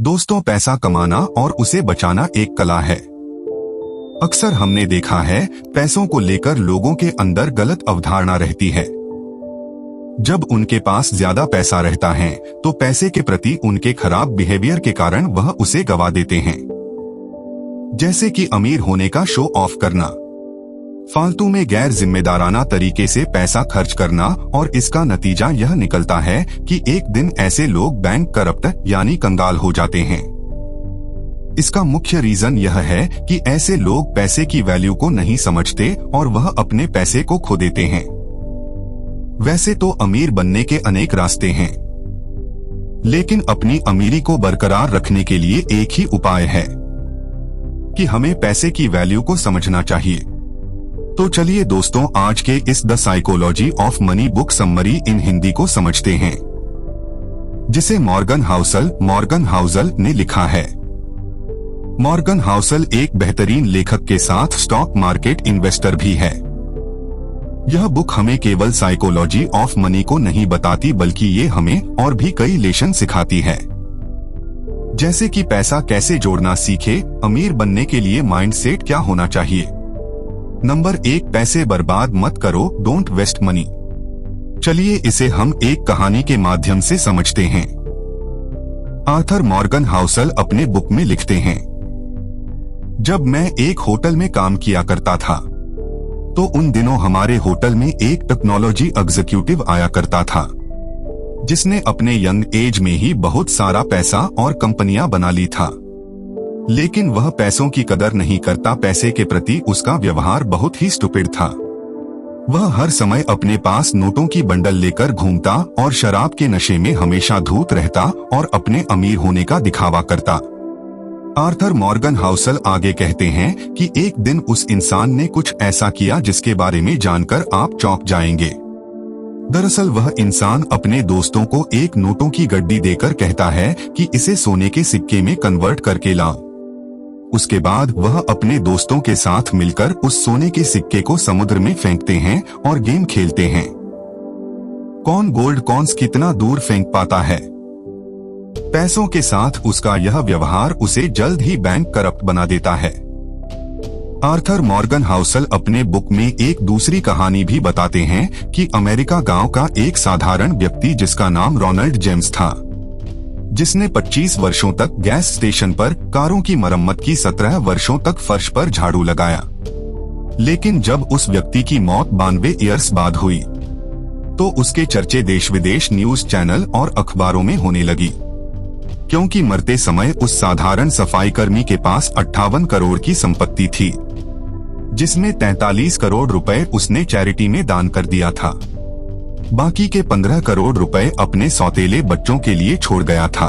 दोस्तों, पैसा कमाना और उसे बचाना एक कला है। अक्सर हमने देखा है पैसों को लेकर लोगों के अंदर गलत अवधारणा रहती है। जब उनके पास ज्यादा पैसा रहता है तो पैसे के प्रति उनके खराब बिहेवियर के कारण वह उसे गवा देते हैं। जैसे कि अमीर होने का शो ऑफ करना, फालतू में गैर जिम्मेदाराना तरीके से पैसा खर्च करना, और इसका नतीजा यह निकलता है कि एक दिन ऐसे लोग बैंक करप्ट यानी कंगाल हो जाते हैं। इसका मुख्य रीजन यह है कि ऐसे लोग पैसे की वैल्यू को नहीं समझते और वह अपने पैसे को खो देते हैं। वैसे तो अमीर बनने के अनेक रास्ते हैं, लेकिन अपनी अमीरी को बरकरार रखने के लिए एक ही उपाय है कि हमें पैसे की वैल्यू को समझना चाहिए। तो चलिए दोस्तों, आज के इस the psychology of money book summary इन हिंदी को समझते हैं, जिसे मॉर्गन हाउसल ने लिखा है। मॉर्गन हाउसल एक बेहतरीन लेखक के साथ स्टॉक मार्केट इन्वेस्टर भी है। यह बुक हमें केवल साइकोलॉजी ऑफ मनी को नहीं बताती, बल्कि ये हमें और भी कई लेसन सिखाती है, जैसे कि पैसा कैसे जोड़ना सीखे, अमीर बनने के लिए माइंडसेट क्या होना चाहिए। नंबर 1, पैसे बर्बाद मत करो, डोंट वेस्ट मनी। चलिए इसे हम एक कहानी के माध्यम से समझते हैं। आर्थर मॉर्गन हाउसल अपने बुक में लिखते हैं, जब मैं एक होटल में काम किया करता था तो उन दिनों हमारे होटल में एक टेक्नोलॉजी एग्जीक्यूटिव आया करता था, जिसने अपने यंग एज में ही बहुत सारा पैसा और कंपनियां बना ली था। लेकिन वह पैसों की कदर नहीं करता। पैसे के प्रति उसका व्यवहार बहुत ही स्टूपिड था। वह हर समय अपने पास नोटों की बंडल लेकर घूमता और शराब के नशे में हमेशा धूत रहता और अपने अमीर होने का दिखावा करता। आर्थर मॉर्गन हाउसल आगे कहते हैं कि एक दिन उस इंसान ने कुछ ऐसा किया जिसके बारे में जानकर आप चौंक जाएंगे। दरअसल वह इंसान अपने दोस्तों को एक नोटों की गड्डी देकर कहता है कि इसे सोने के सिक्के में कन्वर्ट करके लाओ। उसके बाद वह अपने दोस्तों के साथ मिलकर उस सोने के सिक्के को समुद्र में फेंकते हैं और गेम खेलते हैं, कौन गोल्ड कॉइन्स कितना दूर फेंक पाता है। पैसों के साथ उसका यह व्यवहार उसे जल्द ही बैंक करप्ट बना देता है। आर्थर मॉर्गन हाउसल अपने बुक में एक दूसरी कहानी भी बताते हैं कि अमेरिका गांव का एक साधारण व्यक्ति जिसका नाम रोनाल्ड जेम्स था, जिसने 25 वर्षों तक गैस स्टेशन पर कारों की मरम्मत की, 17 वर्षों तक फर्श पर झाड़ू लगाया। लेकिन जब उस व्यक्ति की मौत 92 ईयर्स बाद हुई तो उसके चर्चे देश विदेश न्यूज चैनल और अखबारों में होने लगी, क्योंकि मरते समय उस साधारण सफाई कर्मी के पास 58 करोड़ की संपत्ति थी, जिसमें 43 करोड़ रुपए उसने चैरिटी में दान कर दिया था। बाकी के 15 करोड़ रुपए अपने सौतेले बच्चों के लिए छोड़ गया था।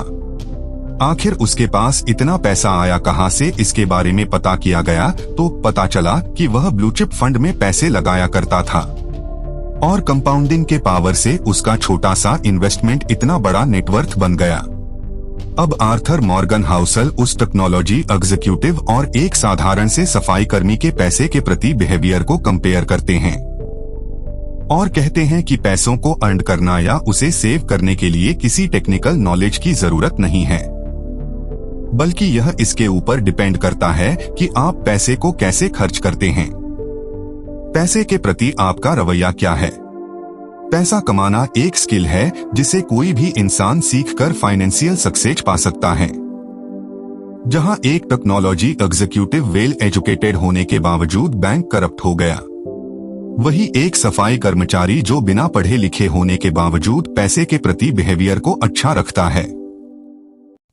आखिर उसके पास इतना पैसा आया कहां से, इसके बारे में पता किया गया तो पता चला कि वह ब्लू चिप फंड में पैसे लगाया करता था और कंपाउंडिंग के पावर से उसका छोटा सा इन्वेस्टमेंट इतना बड़ा नेटवर्थ बन गया। अब आर्थर मॉर्गन हाउसल उस टेक्नोलॉजी एग्जीक्यूटिव और एक साधारण से सफाई कर्मी के पैसे के प्रति बिहेवियर को कंपेयर करते हैं और कहते हैं कि पैसों को अर्न करना या उसे सेव करने के लिए किसी टेक्निकल नॉलेज की जरूरत नहीं है, बल्कि यह इसके ऊपर डिपेंड करता है कि आप पैसे को कैसे खर्च करते हैं। पैसे के प्रति आपका रवैया क्या है। पैसा कमाना एक स्किल है जिसे कोई भी इंसान सीखकर फाइनेंशियल सक्सेस पा सकता है। जहां एक टेक्नोलॉजी एग्जीक्यूटिव वेल एजुकेटेड होने के बावजूद बैंक करप्ट हो गया, वही एक सफाई कर्मचारी जो बिना पढ़े लिखे होने के बावजूद पैसे के प्रति बिहेवियर को अच्छा रखता है,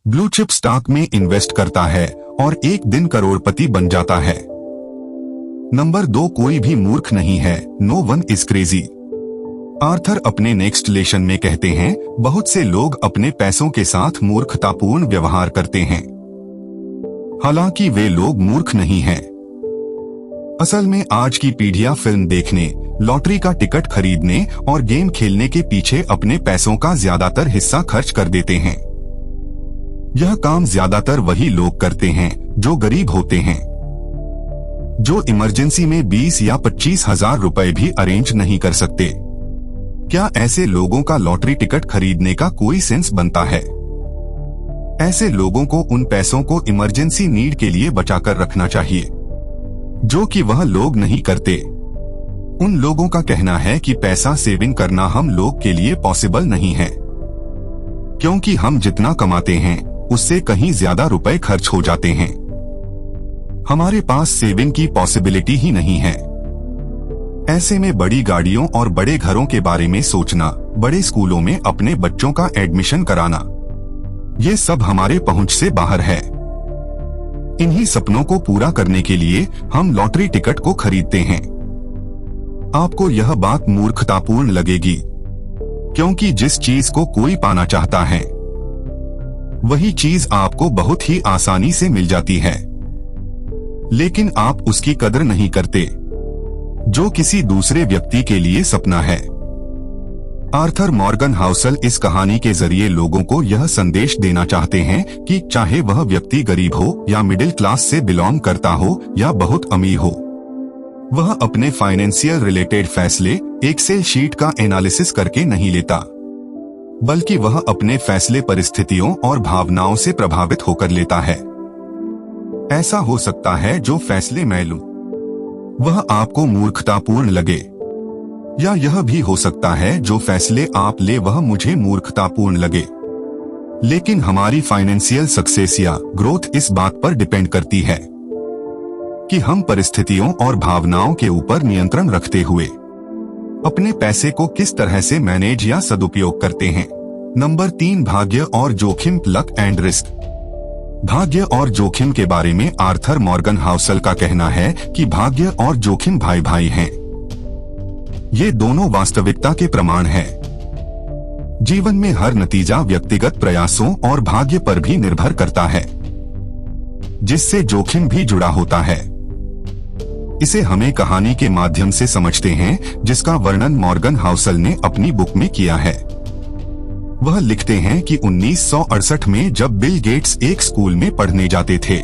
ब्लू चिप स्टॉक में इन्वेस्ट करता है और एक दिन करोड़पति बन जाता है। नंबर 2, कोई भी मूर्ख नहीं है, no one is crazy. Arthur अपने नेक्स्ट लेसन में कहते हैं, बहुत से लोग अपने पैसों के साथ मूर्खतापूर्ण व्यवहार करते हैं, हालांकि वे लोग मूर्ख नहीं हैं। असल में आज की पीढ़ियां फिल्म देखने, लॉटरी का टिकट खरीदने और गेम खेलने के पीछे अपने पैसों का ज्यादातर हिस्सा खर्च कर देते हैं। यह काम ज्यादातर वही लोग करते हैं जो गरीब होते हैं, जो इमरजेंसी में 20 या 25 हजार रुपए भी अरेंज नहीं कर सकते। क्या ऐसे लोगों का लॉटरी टिकट खरीदने का कोई सेंस बनता है? ऐसे लोगों को उन पैसों को इमरजेंसी नीड के लिए बचाकर रखना चाहिए, जो कि वह लोग नहीं करते। उन लोगों का कहना है कि पैसा सेविंग करना हम लोग के लिए पॉसिबल नहीं है, क्योंकि हम जितना कमाते हैं उससे कहीं ज्यादा रुपए खर्च हो जाते हैं। हमारे पास सेविंग की पॉसिबिलिटी ही नहीं है। ऐसे में बड़ी गाड़ियों और बड़े घरों के बारे में सोचना, बड़े स्कूलों में अपने बच्चों का एडमिशन कराना, ये सब हमारे पहुंच से बाहर है। इन्हीं सपनों को पूरा करने के लिए हम लॉटरी टिकट को खरीदते हैं। आपको यह बात मूर्खतापूर्ण लगेगी, क्योंकि जिस चीज को कोई पाना चाहता है वही चीज आपको बहुत ही आसानी से मिल जाती है, लेकिन आप उसकी कदर नहीं करते, जो किसी दूसरे व्यक्ति के लिए सपना है। आर्थर मॉर्गन हाउसल इस कहानी के जरिए लोगों को यह संदेश देना चाहते हैं कि चाहे वह व्यक्ति गरीब हो या मिडिल क्लास से बिलोंग करता हो या बहुत अमीर हो, वह अपने फाइनेंशियल रिलेटेड फैसले एक्सेल शीट का एनालिसिस करके नहीं लेता, बल्कि वह अपने फैसले परिस्थितियों और भावनाओं से प्रभावित होकर लेता है। ऐसा हो सकता है जो फैसले मैं लूं वह आपको मूर्खतापूर्ण लगे, या यह भी हो सकता है जो फैसले आप ले वह मुझे मूर्खतापूर्ण लगे। लेकिन हमारी फाइनेंशियल सक्सेस या ग्रोथ इस बात पर डिपेंड करती है कि हम परिस्थितियों और भावनाओं के ऊपर नियंत्रण रखते हुए अपने पैसे को किस तरह से मैनेज या सदुपयोग करते हैं। नंबर 3, भाग्य और जोखिम, लक एंड रिस्क। भाग्य और जोखिम के बारे में आर्थर मॉर्गन हाउसल का कहना है कि भाग्य और जोखिम भाई भाई हैं। ये दोनों वास्तविकता के प्रमाण हैं। जीवन में हर नतीजा व्यक्तिगत प्रयासों और भाग्य पर भी निर्भर करता है, जिससे जोखिम भी जुड़ा होता है। इसे हमें कहानी के माध्यम से समझते हैं, जिसका वर्णन मॉर्गन हाउसल ने अपनी बुक में किया है। वह लिखते हैं कि 1968 में जब बिल गेट्स एक स्कूल में पढ़ने जाते थे,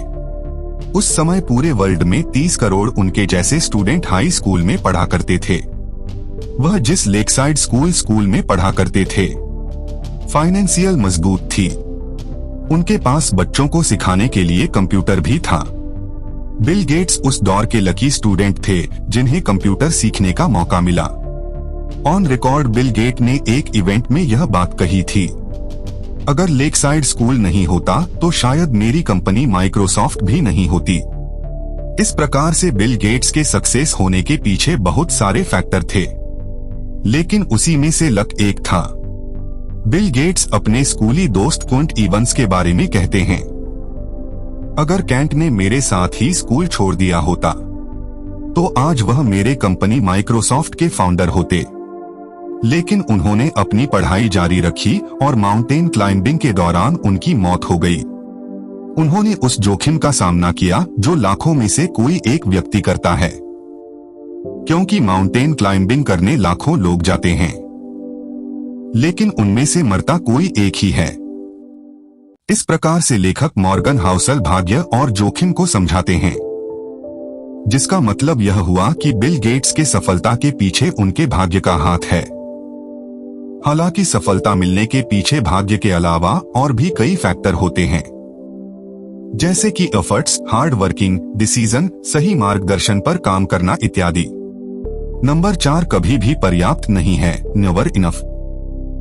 उस समय पूरे वर्ल्ड में 30 करोड़ उनके जैसे स्टूडेंट हाई स्कूल में पढ़ा करते थे। वह जिस लेकसाइड स्कूल में पढ़ा करते थे, फाइनेंशियल मजबूत थी। उनके पास बच्चों को सिखाने के लिए कंप्यूटर भी था। बिल गेट्स उस दौर के लकी स्टूडेंट थे जिन्हें कंप्यूटर सीखने का मौका मिला। ऑन रिकॉर्ड बिल गेट ने एक इवेंट में यह बात कही थी, अगर लेकसाइड स्कूल नहीं होता तो शायद मेरी कंपनी माइक्रोसॉफ्ट भी नहीं होती। इस प्रकार से बिल गेट्स के सक्सेस होने के पीछे बहुत सारे फैक्टर थे, लेकिन उसी में से लक एक था। बिल गेट्स अपने स्कूली दोस्त क्विंट इवंस के बारे में कहते हैं, अगर कैंट ने मेरे साथ ही स्कूल छोड़ दिया होता तो आज वह मेरे कंपनी माइक्रोसॉफ्ट के फाउंडर होते। लेकिन उन्होंने अपनी पढ़ाई जारी रखी और माउंटेन क्लाइंबिंग के दौरान उनकी मौत हो गई। उन्होंने उस जोखिम का सामना किया जो लाखों में से कोई एक व्यक्ति करता है, क्योंकि माउंटेन क्लाइंबिंग करने लाखों लोग जाते हैं, लेकिन उनमें से मरता कोई एक ही है। इस प्रकार से लेखक मॉर्गन हाउसल भाग्य और जोखिम को समझाते हैं, जिसका मतलब यह हुआ कि बिल गेट्स के सफलता के पीछे उनके भाग्य का हाथ है। हालांकि सफलता मिलने के पीछे भाग्य के अलावा और भी कई फैक्टर होते हैं, जैसे कि एफर्ट्स, हार्ड वर्किंग, डिसीजन, सही मार्गदर्शन पर काम करना इत्यादि। नंबर 4, कभी भी पर्याप्त नहीं है, never enough.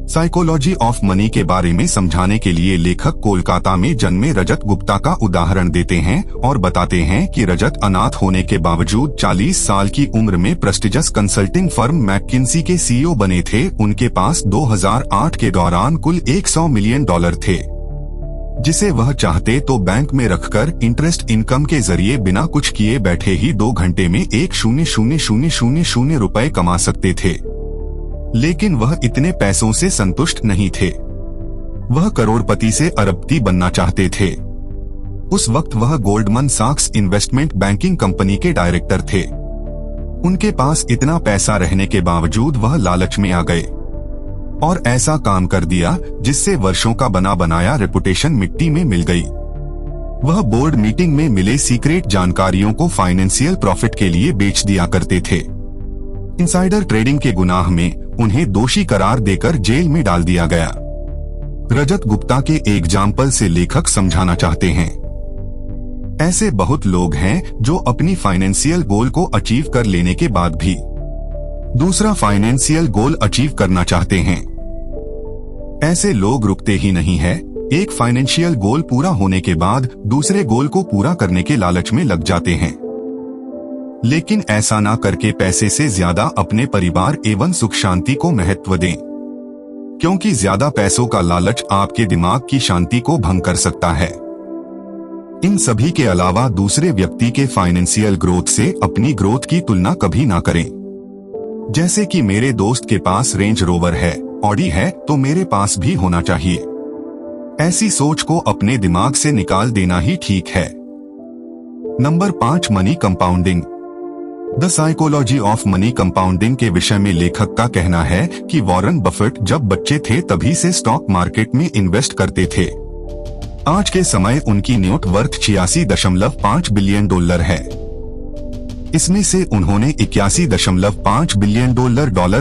Psychology of money के बारे में समझाने के लिए लेखक कोलकाता में जन्मे रजत गुप्ता का उदाहरण देते हैं और बताते हैं कि रजत अनाथ होने के बावजूद 40 साल की उम्र में प्रेस्टिजियस कंसल्टिंग फर्म मैकिन्सी के सीईओ बने थे। उनके पास 2008 के दौरान कुल $100 मिलियन थे, जिसे वह चाहते तो बैंक में रखकर इंटरेस्ट इनकम के जरिए बिना कुछ किए बैठे ही 2 घंटे में 1,000,000 रुपए कमा सकते थे। लेकिन वह इतने पैसों से संतुष्ट नहीं थे। वह करोड़पति से अरबपति बनना चाहते थे। उस वक्त वह गोल्डमन सैक्स इन्वेस्टमेंट बैंकिंग कंपनी के डायरेक्टर थे। उनके पास इतना पैसा रहने के बावजूद वह लालच में आ गए और ऐसा काम कर दिया जिससे वर्षों का बना बनाया रेपुटेशन मिट्टी में मिल गई। वह बोर्ड मीटिंग में मिले सीक्रेट जानकारियों को फाइनेंशियल प्रॉफिट के लिए बेच दिया करते थे। इंसाइडर ट्रेडिंग के गुनाह में उन्हें दोषी करार देकर जेल में डाल दिया गया। रजत गुप्ता के एग्जाम्पल से लेखक समझाना चाहते हैं। ऐसे बहुत लोग हैं जो अपनी फाइनेंशियल गोल को अचीव कर लेने के बाद भी दूसरा फाइनेंशियल गोल अचीव करना चाहते हैं। ऐसे लोग रुकते ही नहीं है, एक फाइनेंशियल गोल पूरा होने के बाद दूसरे गोल को पूरा करने के लालच में लग जाते हैं। लेकिन ऐसा ना करके पैसे से ज्यादा अपने परिवार एवं सुख शांति को महत्व दें, क्योंकि ज्यादा पैसों का लालच आपके दिमाग की शांति को भंग कर सकता है। इन सभी के अलावा दूसरे व्यक्ति के फाइनेंशियल ग्रोथ से अपनी ग्रोथ की तुलना कभी ना करें। जैसे कि मेरे दोस्त के पास रेंज रोवर है, ऑडी है, तो मेरे पास भी होना चाहिए। ऐसी सोच को अपने दिमाग से निकाल देना ही ठीक है। Number 5, money compounding. The psychology of money compounding के विषय में लेखक का कहना है कि वॉरेन बफेट जब बच्चे थे तभी से स्टॉक मार्केट में इन्वेस्ट करते थे। आज के समय उनकी नेट वर्थ $86.5 बिलियन है। इसमें से उन्होंने $81.5 बिलियन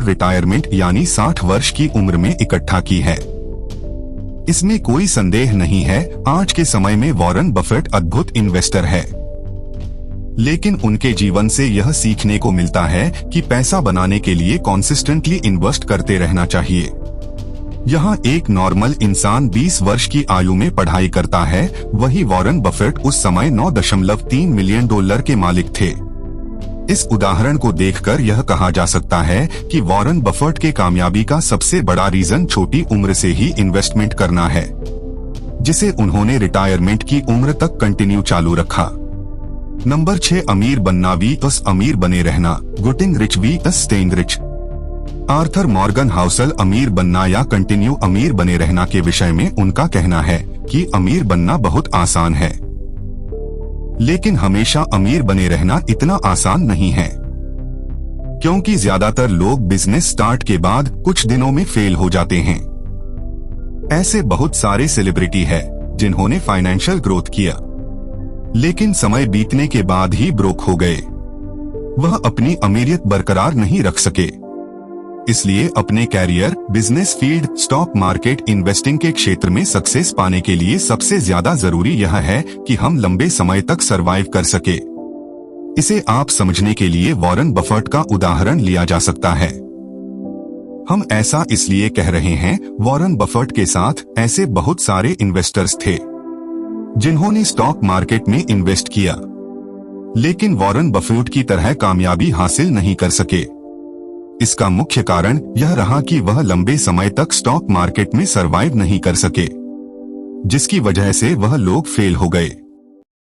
रिटायरमेंट यानी 60 वर्ष की उम्र में इकट्ठा की है। इसमें कोई संदेह नहीं है, आज के समय में वॉरेन बफेट अद्भुत इन्वेस्टर है। लेकिन उनके जीवन से यह सीखने को मिलता है कि पैसा बनाने के लिए कंसिस्टेंटली इन्वेस्ट करते रहना चाहिए। यहाँ एक नॉर्मल इंसान 20 वर्ष की आयु में पढ़ाई करता है, वही वॉरेन बफेट उस समय $9.3 मिलियन के मालिक थे। इस उदाहरण को देखकर यह कहा जा सकता है कि वॉरेन बफेट के कामयाबी का सबसे बड़ा रीजन छोटी उम्र से ही इन्वेस्टमेंट करना है, जिसे उन्होंने रिटायरमेंट की उम्र तक कंटिन्यू चालू रखा। नंबर 6, अमीर बनना वीएस अमीर बने रहना, getting rich vs staying rich. Arthur Morgan Housel अमीर बनना या कंटिन्यू अमीर बने रहना के विषय में उनका कहना है कि अमीर बनना बहुत आसान है, लेकिन हमेशा अमीर बने रहना इतना आसान नहीं है, क्योंकि ज्यादातर लोग बिजनेस स्टार्ट के बाद कुछ दिनों में फेल हो जाते हैं। ऐसे बहुत सारे सेलिब्रिटी है जिन्होंने फाइनेंशियल ग्रोथ किया, लेकिन समय बीतने के बाद ही ब्रोक हो गए। वह अपनी अमीरियत बरकरार नहीं रख सके। इसलिए अपने career, business field, stock market, investing के क्षेत्र में सक्सेस पाने के लिए सबसे ज्यादा जरूरी यह है कि हम लंबे समय तक सरवाइव कर सके। इसे आप समझने के लिए वॉरेन बफेट का उदाहरण लिया जा सकता है। हम ऐसा इसलिए कह रहे हैं, वॉरेन बफेट के साथ ऐसे बहुत सारे इन्वेस्टर्स थे जिन्होंने स्टॉक मार्केट में इन्वेस्ट किया, लेकिन वॉरेन बफेट की तरह कामयाबी हासिल नहीं कर सके। इसका मुख्य कारण यह रहा कि वह लंबे समय तक स्टॉक मार्केट में सरवाइव नहीं कर सके, जिसकी वजह से वह लोग फेल हो गए।